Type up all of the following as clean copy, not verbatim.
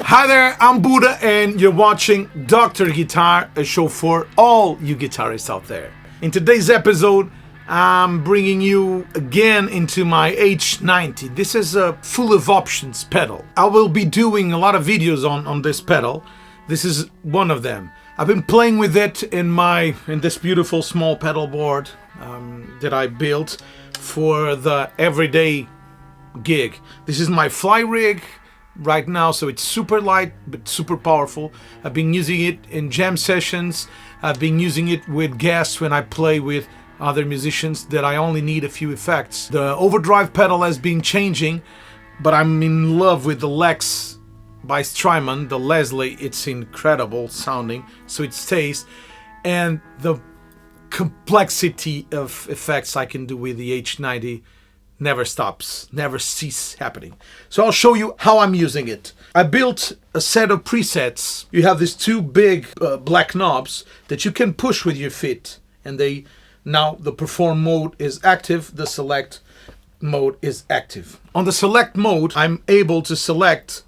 Hi there, I'm Budda and you're watching Dr. Guitar, a show for all you guitarists out there. In today's episode, I'm bringing you again into my H90. This is a full of options pedal. I will be doing a lot of videos on this pedal. This is one of them. I've been playing with it in this beautiful small pedal board that I built for the everyday gig. This is my fly rig right now, so it's super light but super powerful. I've been using it in jam sessions. I've been using it with guests when I play with other musicians that I only need a few effects. The overdrive pedal has been changing, but I'm in love with the Lex by Strymon, the Leslie. It's incredible sounding, so it stays, and the complexity of effects I can do with the H90 never stops, never cease happening. So I'll show you how I'm using it. I built a set of presets. You have these two big black knobs that you can push with your feet, and now the perform mode is active, the select mode is active. On the select mode, I'm able to select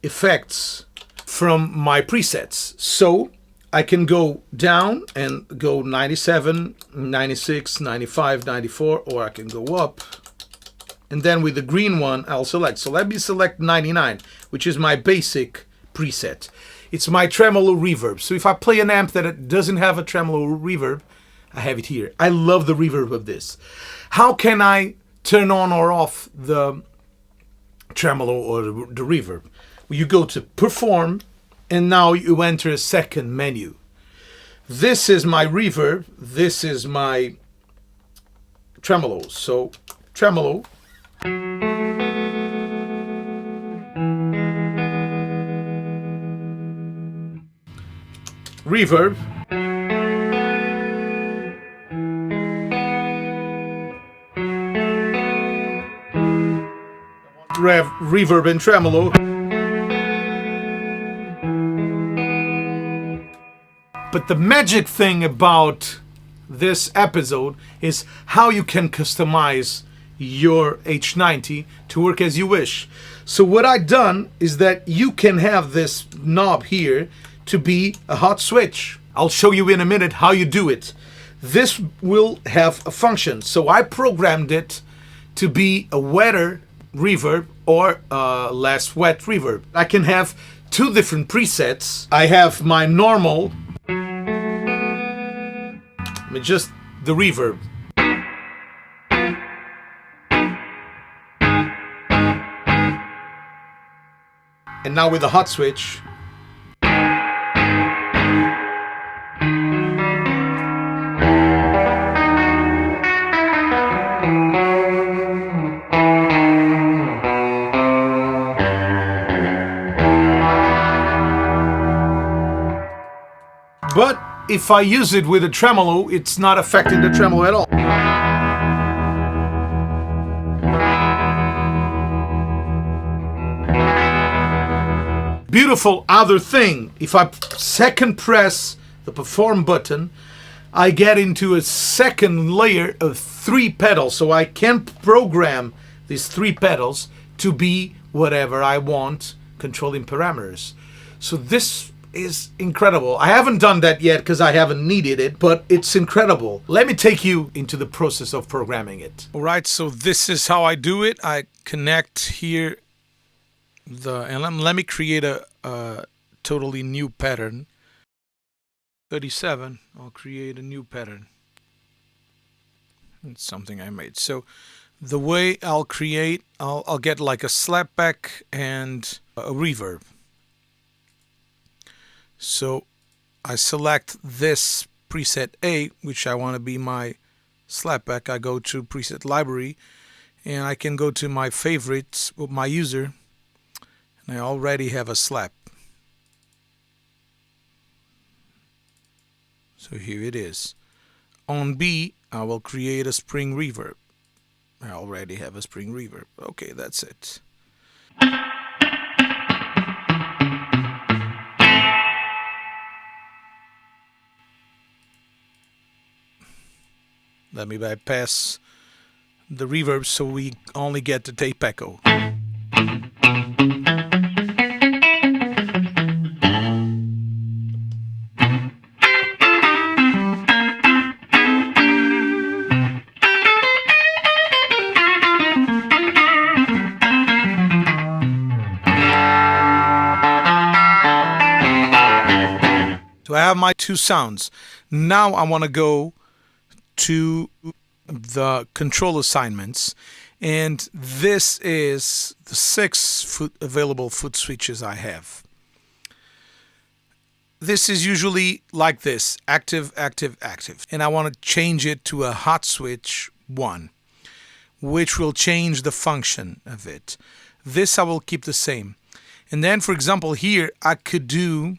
effects from my presets. So I can go down and go 97, 96, 95, 94, or I can go up. And then with the green one, I'll select. So let me select 99, which is my basic preset. It's my tremolo reverb. So if I play an amp that doesn't have a tremolo reverb, I have it here. I love the reverb of this. How can I turn on or off the tremolo or the reverb? Well, you go to Perform, and now you enter a second menu. This is my reverb. This is my tremolo. So tremolo. Reverb. Reverb and tremolo. But the magic thing about this episode is how you can customize your H90 to work as you wish. So what I've done is that you can have this knob here to be a hot switch. I'll show you in a minute how you do it. This will have a function. So I programmed it to be a wetter reverb or a less wet reverb. I can have two different presets. I have my normal, just the reverb. And now with the hot switch, but if I use it with a tremolo, it's not affecting the tremolo at all. Beautiful other thing, if I second press the perform button, I get into a second layer of 3 pedals. So I can program these 3 pedals to be whatever I want, controlling parameters. So this is incredible. I haven't done that yet because I haven't needed it, but it's incredible. Let me take you into the process of programming it. All right, so this is how I do it. I connect here and let me create a totally new pattern. 37, I'll create a new pattern. It's something I made. So the way I'll create, I'll get like a slapback and a reverb. So I select this preset A, which I want to be my slapback. I go to preset library and I can go to my favorites with my user, and I already have a slap. So here it is. On B, I will create a spring reverb. I already have a spring reverb. Okay, that's it. Let me bypass the reverb so we only get the tape echo. So I have my two sounds. Now I want to go to the control assignments, and this is the 6 available foot switches I have. This is usually like this: active, active, active, and I want to change it to a hot switch 1, which will change the function of it. This I will keep the same, and then, for example, here I could do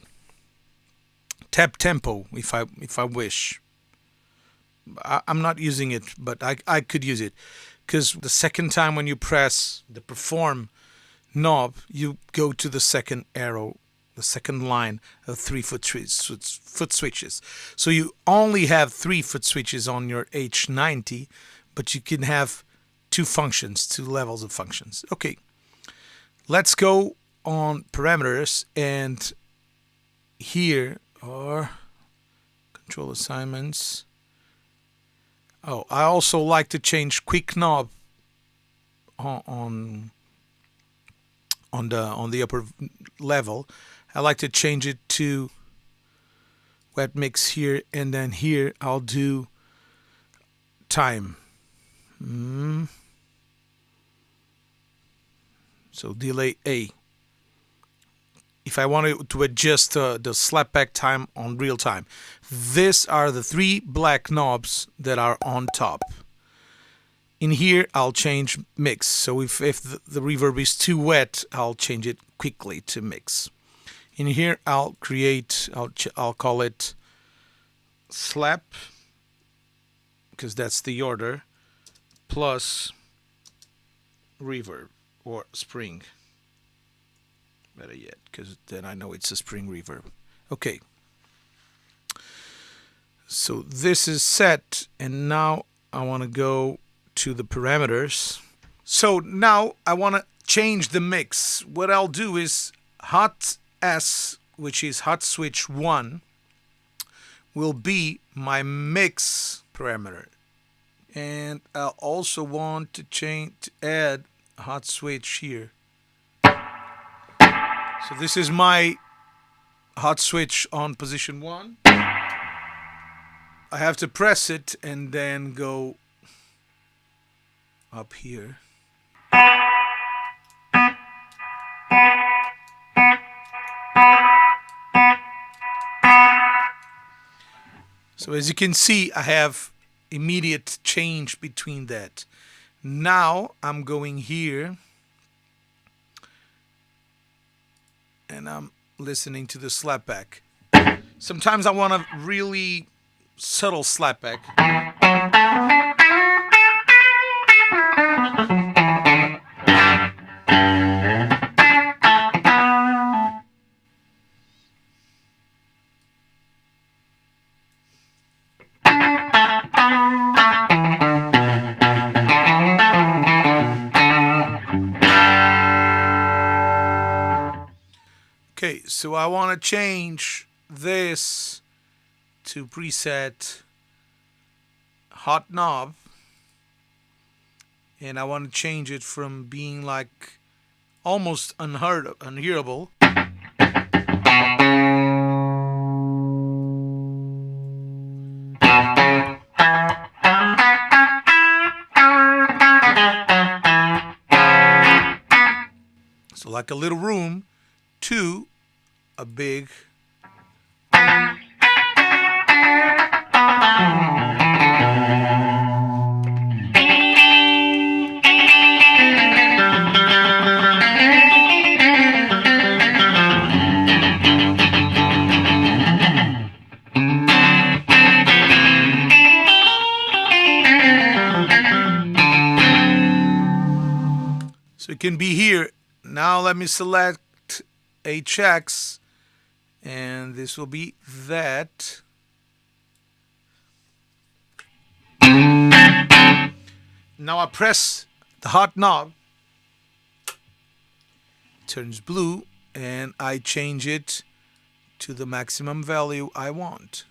tap tempo if I wish. I'm not using it, but I could use it, because the second time when you press the perform knob, you go to the second arrow, the second line of 3 foot switches. So you only have 3 foot switches on your H90, but you can have 2 functions, 2 levels of functions. Okay, let's go on parameters, and here are control assignments. Oh, I also like to change quick knob on the upper level. I like to change it to wet mix here, and then here I'll do time. So delay A. If I wanted to adjust the slapback time on real time, these are the 3 black knobs that are on top. In here, I'll change mix. So if the reverb is too wet, I'll change it quickly to mix. In here, I'll call it slap, because that's the order, plus reverb or spring. Better yet, because then I know it's a spring reverb. Okay. So this is set, and now I want to go to the parameters. So now I want to change the mix. What I'll do is hot S, which is hot switch 1, will be my mix parameter. And I also want to add a hot switch here. So this is my hot switch on position 1. I have to press it and then go up here. So as you can see, I have immediate change between that. Now I'm going here and I'm listening to the slapback. Sometimes I want a really subtle slapback. Okay, so I want to change this to preset hot knob, and I want to change it from being like almost unhearable like a little room, to a big. So it can be here. Now let me select HX, and this will be that. Now I press the hot knob, it turns blue, and I change it to the maximum value I want.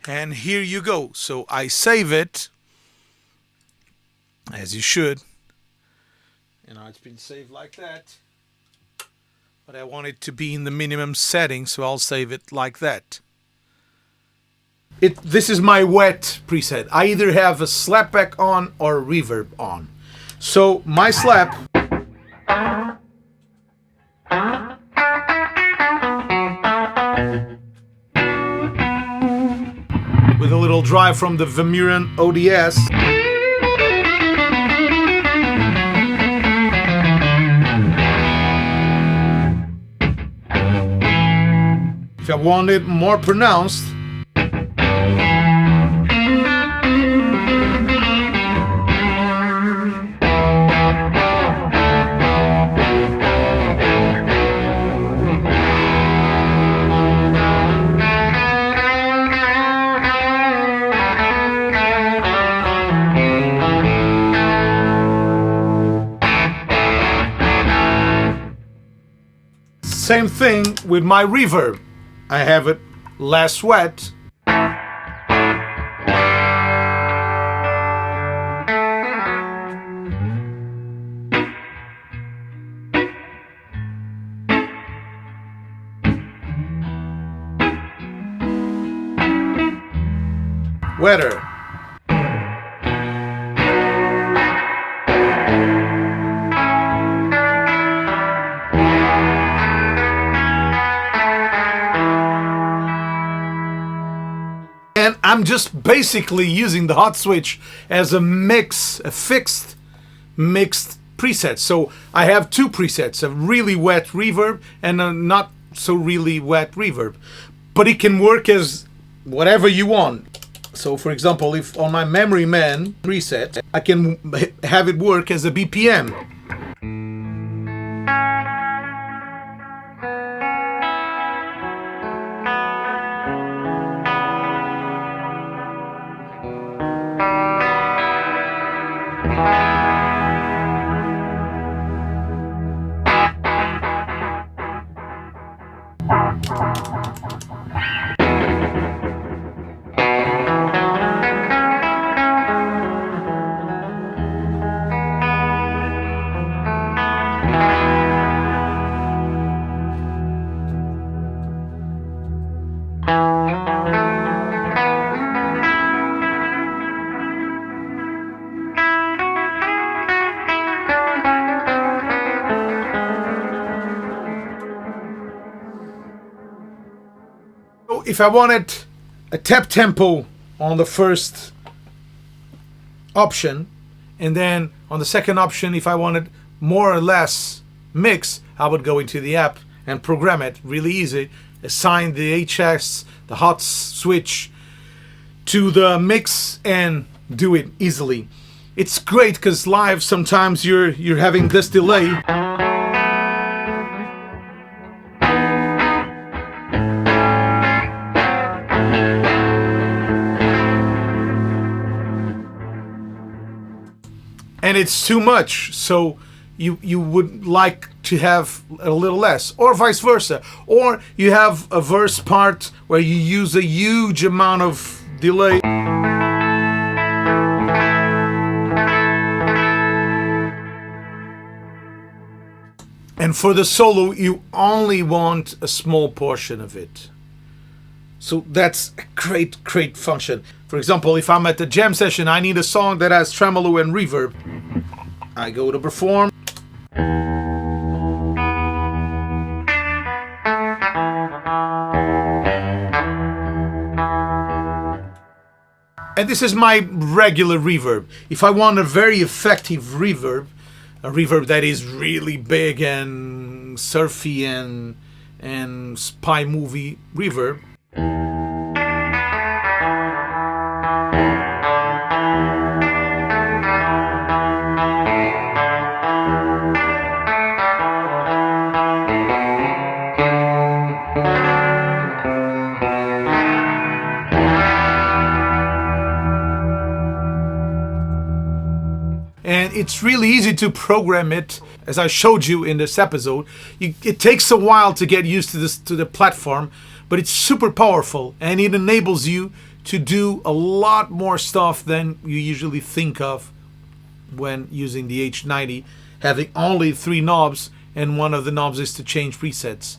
And here you go. So I save it, as you should. And now it's been saved like that. But I want it to be in the minimum setting, so I'll save it like that. This is my wet preset. I either have a slapback on or a reverb on. So my slap with a little drive from the Vermeulen ODS. If I want it more pronounced, same thing with my reverb. I have it less wet. Wetter. And I'm just basically using the hot switch as a fixed mixed preset. So I have two presets, a really wet reverb and a not so really wet reverb. But it can work as whatever you want. So for example, if on my Memory Man preset, I can have it work as a BPM. If I wanted a tap tempo on the first option, and then on the second option, if I wanted more or less mix, I would go into the app and program it really easy. Assign the HS, the hot switch to the mix and do it easily. It's great because live sometimes you're having this delay. And it's too much, so you would like to have a little less, or vice versa. Or you have a verse part where you use a huge amount of delay. And for the solo, you only want a small portion of it. So that's a great function. For example, if I'm at the jam session, I need a song that has tremolo and reverb. I go to perform. And this is my regular reverb. If I want a very effective reverb, a reverb that is really big and surfy and spy movie reverb, and it's really easy to program it, as I showed you in this episode. It takes a while to get used to the platform, but it's super powerful, and it enables you to do a lot more stuff than you usually think of when using the H90, having only 3 knobs, and one of the knobs is to change presets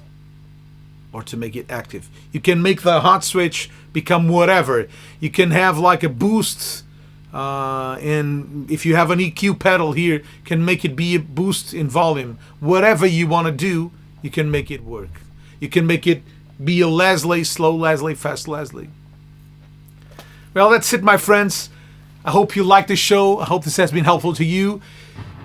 or to make it active. You can make the hot switch become whatever. You can have like a boost, and if you have an EQ pedal here, can make it be a boost in volume. Whatever you want to do, you can make it work. You can make it be a Leslie, slow Leslie, fast Leslie. Well, that's it, my friends. I hope you liked the show. I hope this has been helpful to you.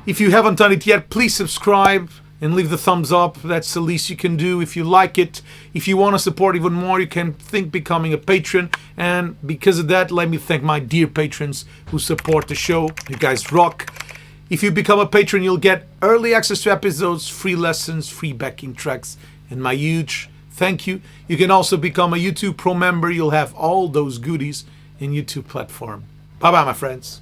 If you haven't done it yet, please subscribe and leave the thumbs up. That's the least you can do if you like it. If you want to support even more, you can think becoming a patron. And because of that, let me thank my dear patrons who support the show. You guys rock. If you become a patron, you'll get early access to episodes, free lessons, free backing tracks, and my huge thank you. You can also become a YouTube Pro member. You'll have all those goodies in YouTube platform. Bye-bye, my friends.